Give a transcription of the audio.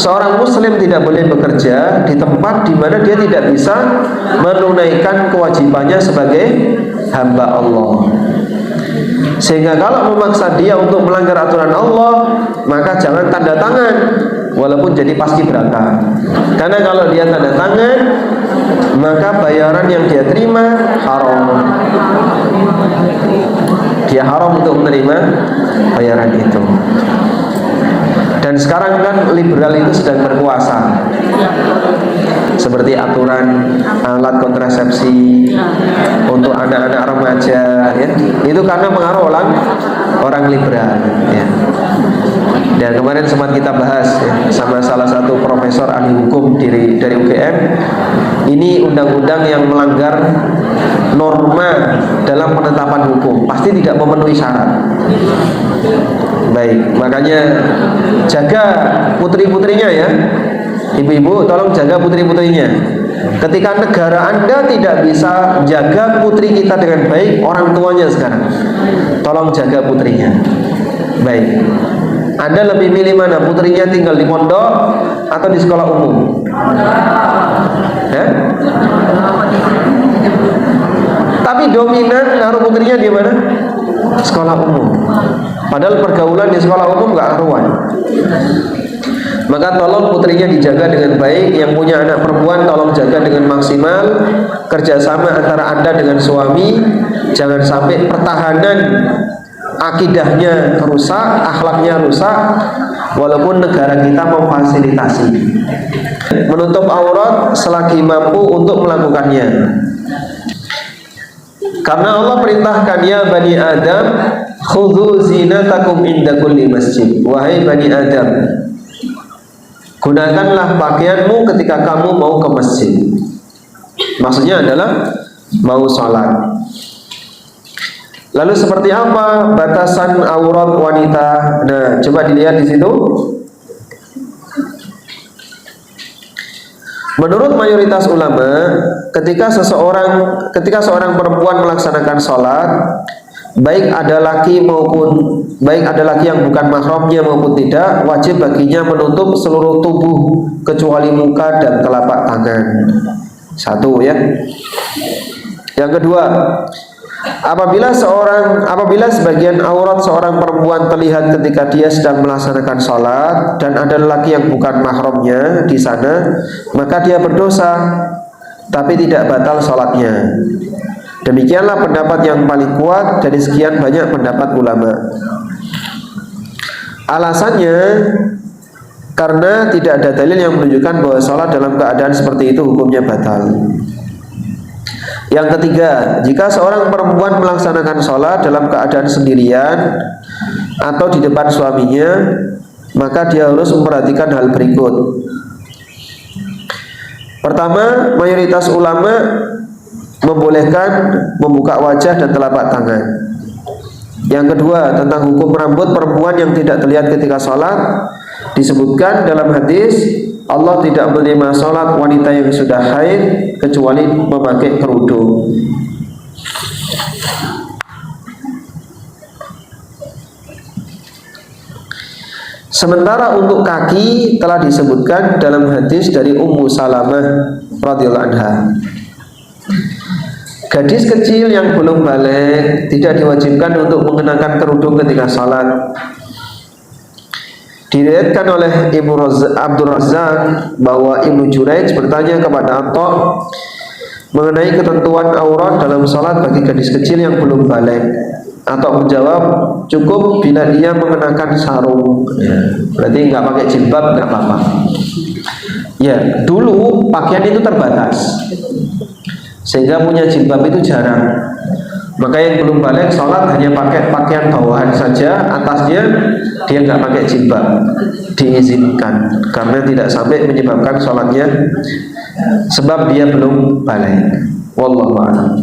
seorang muslim tidak boleh bekerja di tempat di mana dia tidak bisa menunaikan kewajibannya sebagai hamba Allah. Sehingga kalau memaksa dia untuk melanggar aturan Allah, maka jangan tanda tangan walaupun jadi paskibraka. Karena kalau dia tanda tangan, maka bayaran yang dia terima haram. Dia haram untuk menerima bayaran itu. Dan sekarang kan liberal itu sedang berkuasa, seperti aturan alat kontrasepsi untuk anak-anak remaja, ya. Itu karena pengaruh orang liberal, ya. Dan kemarin sempat kita bahas, ya, sama salah satu profesor ahli hukum dari UGM. Ini undang-undang yang melanggar norma dalam penetapan hukum, pasti tidak memenuhi syarat. Baik, makanya jaga putri-putrinya, ya. Ibu-ibu tolong jaga putri-putrinya. Ketika negara Anda tidak bisa jaga putri kita dengan baik, orang tuanya sekarang tolong jaga putrinya. Baik, Anda lebih milih mana? Putrinya tinggal di pondok atau di sekolah umum? Tapi dominan naruh putrinya di mana? Sekolah umum. Padahal pergaulan di sekolah umum gak karuan. Maka tolong putrinya dijaga dengan baik. Yang punya anak perempuan tolong jaga dengan maksimal. Kerjasama antara Anda dengan suami. Jangan sampai pertahanan akidahnya rusak, akhlaknya rusak, walaupun negara kita memfasilitasi. Menutup aurat selagi mampu untuk melakukannya. Karena Allah perintahkan, ya Bani Adam, khudhu zinatakum inda kulli masjid. Wahai Bani Adam, gunakanlah pakaianmu ketika kamu mau ke masjid. Maksudnya adalah mau sholat. Lalu seperti apa batasan aurat wanita? Nah, coba dilihat di situ. Menurut mayoritas ulama, ketika seorang perempuan melaksanakan sholat, baik ada laki yang bukan mahramnya maupun tidak, wajib baginya menutup seluruh tubuh kecuali muka dan telapak tangan. Satu, ya. Yang kedua, apabila sebagian aurat seorang perempuan terlihat ketika dia sedang melaksanakan sholat dan ada lelaki yang bukan mahramnya di sana, maka dia berdosa, tapi tidak batal sholatnya. Demikianlah pendapat yang paling kuat dari sekian banyak pendapat ulama. Alasannya karena tidak ada dalil yang menunjukkan bahwa sholat dalam keadaan seperti itu hukumnya batal. Yang ketiga, jika seorang perempuan melaksanakan sholat dalam keadaan sendirian atau di depan suaminya, maka dia harus memperhatikan hal berikut. Pertama, mayoritas ulama membolehkan membuka wajah dan telapak tangan. Yang kedua, tentang hukum rambut perempuan yang tidak terlihat ketika sholat, disebutkan dalam hadis, Allah tidak menerima sholat wanita yang sudah haid kecuali memakai kerudung. Sementara untuk kaki telah disebutkan dalam hadis dari Ummu Salamah radhiyallahu anha. Gadis kecil yang belum balik tidak diwajibkan untuk mengenakan kerudung ketika sholat. Diriwayatkan oleh Ibnu Abdul Razzaq bahwa Ibnu Juraij bertanya kepada Atta mengenai ketentuan aurat dalam sholat bagi gadis kecil yang belum balik. Atta menjawab, cukup bila dia mengenakan sarung. Berarti nggak pakai jilbab nggak apa-apa. Ya, dulu pakaian itu terbatas, sehingga punya jilbab itu jarang. Maka yang belum balik sholat hanya pakai pakaian bawahan saja, atasnya dia nggak pakai jilbab, diizinkan karena tidak sampai menyebabkan sholatnya, sebab dia belum balik. Wallahu a'lam.